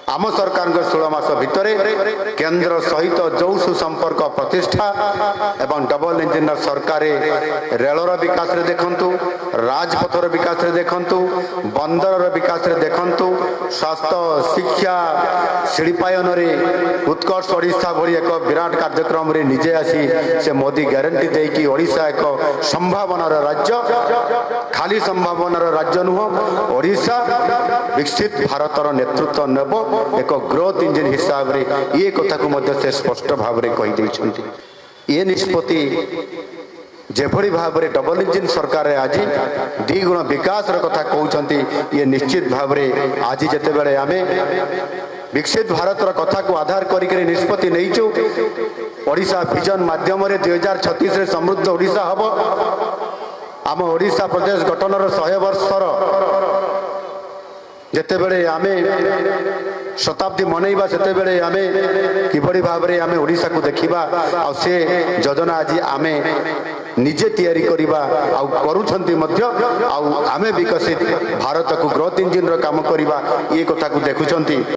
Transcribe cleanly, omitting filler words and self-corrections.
आम सरकार 16 मास भितर केंद्र सहित जो सुसंपर्क प्रतिष्ठा एवं डबल इंजिन सरकार रेलर विकास रे देखंतु, राजपथर विकास रे देखंतु, बंदर विकास रे देखंतु, स्वास्थ्य शिक्षा शिल्पायन रे उत्कर्ष ओडिशा भली एक विराट कार्यक्रम रे निजे आसी से मोदी ग्यारंटी दे कि ओडिशा एक संभावनार राज्य, खाली संभावनार राज्य नुह, ओडिशा विकसित भारतर नेतृत्व नेब एक ग्रोथ इंजिन हिसाब रे ये कथा को मध्य से स्पष्ट भाव रे कहि दैछंती। ये निष्पत्ति जेभली भाव रे डबल इंजिन सरकार आज द्विगुण विकास र कथा कहउछंती, ये निश्चित भाव रे आज जते बेले आमे विकसित भारत र कथा को आधार करिके निष्पत्ति नैचु ओडिशा विजन माध्यम रे 2036 रे समृद्ध ओडिशा हबो। आम ओडिशा प्रदेश गठनर 100 वर्षर जेते बेले आमे शताब्दी मनैबा सेते बेले आमे किबड़ी भाव रे आमे ओडिशा को देखिबा आ से योजना आज आमे निजे तैयारी करिबा आ करूछंती मध्य आ आमे विकसित भारत को ग्रोथ इंजिन रो काम करिबा ये कथा को देखुछंती।